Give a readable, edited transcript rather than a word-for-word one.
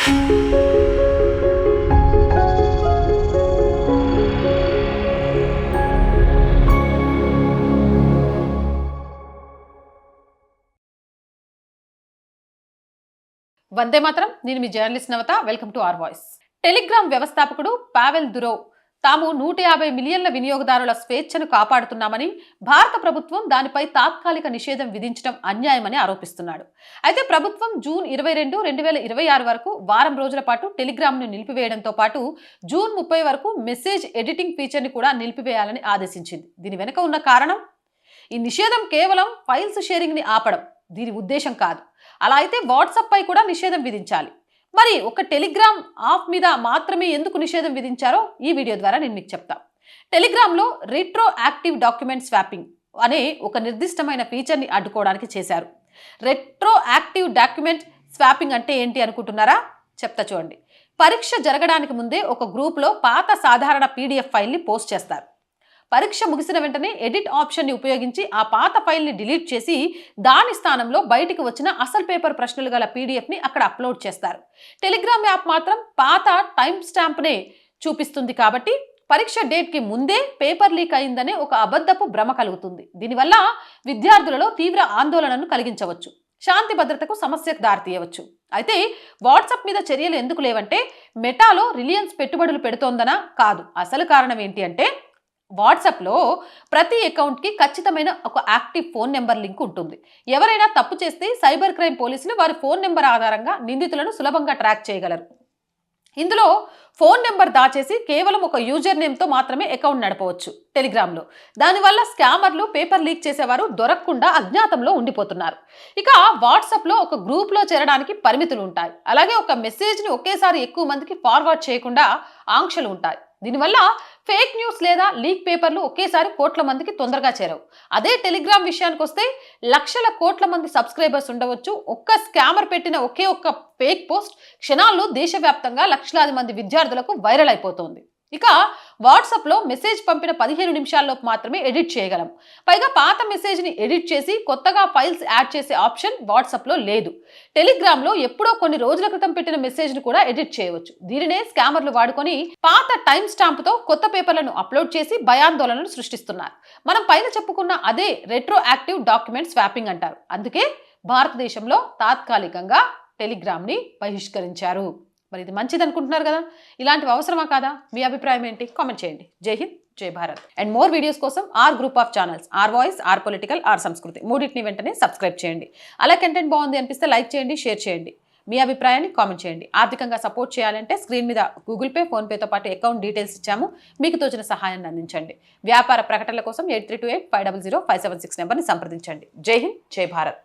వందే మాత్రం. నేను మీ journalist Navata. Welcome to our voice. Telegram వ్యవస్థాపకుడు పావెల్ దురోవ్ తాము 150 మిలియన్ల వినియోగదారుల స్వేచ్ఛను కాపాడుతున్నామని, భారత ప్రభుత్వం దానిపై తాత్కాలిక నిషేధం విధించడం అన్యాయమని ఆరోపిస్తున్నాడు. అయితే ప్రభుత్వం జూన్ 22, 2026 వరకు వారం రోజుల పాటు టెలిగ్రామ్ను నిలిపివేయడంతో పాటు జూన్ 30 వరకు మెసేజ్ ఎడిటింగ్ ఫీచర్ని కూడా నిలిపివేయాలని ఆదేశించింది. దీని వెనుక ఉన్న కారణం, ఈ నిషేధం కేవలం ఫైల్స్ షేరింగ్ని ఆపడం దీని ఉద్దేశం కాదు. అలా అయితే వాట్సాప్ పై కూడా నిషేధం విధించాలి. మరి ఒక టెలిగ్రామ్ ఆఫ్ మీద మాత్రమే ఎందుకు నిషేధం విధించారో ఈ వీడియో ద్వారా నేను మీకు చెప్తా. టెలిగ్రామ్లో రెట్రో యాక్టివ్ డాక్యుమెంట్ స్వాపింగ్ అనే ఒక నిర్దిష్టమైన ఫీచర్ని అడ్డుకోవడానికి చేశారు. రెట్రో యాక్టివ్ డాక్యుమెంట్ స్వాపింగ్ అంటే ఏంటి అనుకుంటున్నారా? చెప్తా చూడండి. పరీక్ష జరగడానికి ముందే ఒక గ్రూప్లో పాత సాధారణ PDF ఫైల్ని పోస్ట్ చేస్తారు. పరీక్ష ముగిసిన వెంటనే ఎడిట్ ఆప్షన్ని ఉపయోగించి ఆ పాత ఫైల్ని డిలీట్ చేసి దాని స్థానంలో బయటికి వచ్చిన అసలు పేపర్ ప్రశ్నలు గల PDFని అక్కడ అప్లోడ్ చేస్తారు. టెలిగ్రామ్ యాప్ మాత్రం పాత టైం స్టాంప్నే చూపిస్తుంది కాబట్టి పరీక్ష డేట్కి ముందే పేపర్ లీక్ అయిందనే ఒక అబద్ధపు భ్రమ కలుగుతుంది. దీనివల్ల విద్యార్థులలో తీవ్ర ఆందోళనను కలిగించవచ్చు, శాంతి భద్రతకు సమస్యకు దారితీయవచ్చు. అయితే వాట్సాప్ మీద చర్యలు ఎందుకు లేవంటే, మెటాలో రిలయన్స్ పెట్టుబడులు పెడుతోందనా? కాదు. అసలు కారణం ఏంటి అంటే, వాట్సాప్లో ప్రతి అకౌంట్కి ఖచ్చితమైన ఒక యాక్టివ్ ఫోన్ నెంబర్ లింక్ ఉంటుంది. ఎవరైనా తప్పు చేస్తే సైబర్ క్రైమ్ పోలీసులు వారి ఫోన్ నెంబర్ ఆధారంగా నిందితులను సులభంగా ట్రాక్ చేయగలరు. ఇందులో ఫోన్ నెంబర్ దాచేసి కేవలం ఒక యూజర్ నేమ్తో మాత్రమే అకౌంట్ నడపవచ్చు టెలిగ్రామ్లో. దానివల్ల స్కామర్లు, పేపర్ లీక్ చేసేవారు దొరకకుండా అజ్ఞాతంలో ఉండిపోతున్నారు. ఇక వాట్సాప్లో ఒక గ్రూప్లో చేరడానికి పరిమితులు ఉంటాయి. అలాగే ఒక మెసేజ్ని ఒకేసారి ఎక్కువ మందికి ఫార్వర్డ్ చేయకుండా ఆంక్షలు ఉంటాయి. దీనివల్ల ఫేక్ న్యూస్ లేదా లీక్ పేపర్లు ఒకేసారి కోట్ల మందికి తొందరగా చేరవు. అదే టెలిగ్రామ్ విషయానికి వస్తే లక్షల కోట్ల మంది సబ్స్క్రైబర్స్ ఉండవచ్చు. ఒక్క స్కామర్ పెట్టిన ఒకే ఒక్క ఫేక్ పోస్ట్ క్షణాల్లో దేశవ్యాప్తంగా లక్షలాది మంది విద్యార్థులకు వైరల్ అయిపోతుంది. ఇక వాట్సాప్లో మెసేజ్ పంపిన 15 నిమిషాల్లోపు మాత్రమే ఎడిట్ చేయగలం. పైగా పాత మెసేజ్ని ఎడిట్ చేసి కొత్తగా ఫైల్స్ యాడ్ చేసే ఆప్షన్ వాట్సాప్లో లేదు. టెలిగ్రామ్లో ఎప్పుడో కొన్ని రోజుల క్రితం పెట్టిన మెసేజ్ని కూడా ఎడిట్ చేయవచ్చు. దీనినే స్కామర్లు వాడుకొని పాత టైం స్టాంప్తో కొత్త పేపర్లను అప్లోడ్ చేసి భయాందోళనలు సృష్టిస్తున్నారు. మనం పైన చెప్పుకున్న అదే రెట్రో యాక్టివ్ డాక్యుమెంట్ స్వాపింగ్ అంటారు. అందుకే భారతదేశంలో తాత్కాలికంగా టెలిగ్రామ్ని బహిష్కరించారు. మరి ఇది మంచిది అనుకుంటున్నారు కదా? ఇలాంటివి అవసరమా కాదా? మీ అభిప్రాయం ఏంటి? కామెంట్ చేయండి. జై హింద్, జై భారత్. అండ్ మోర్ వీడియోస్ కోసం our group of channels, our voice, our political, our సంస్కృతి మూడింటిని వెంటనే సబ్స్క్రైబ్ చేయండి. అలా కంటెంట్ బాగుంది అనిపిస్తే లైక్ చేయండి, షేర్ చేయండి. మీ అభిప్రాయాన్ని కామెంట్ చేయండి. ఆర్థికంగా సపోర్ట్ చేయాలంటే స్క్రీన్ మీద గూగుల్ పే, ఫోన్పేతో పాటు అకౌంట్ డీటెయిల్స్ ఇచ్చాము. మీకు తోచిన సహాయాన్ని అందించండి. వ్యాపార ప్రకటనల కోసం 8328500576 నెంబర్ని సంప్రదించండి. జై హింద్, జై భారత్.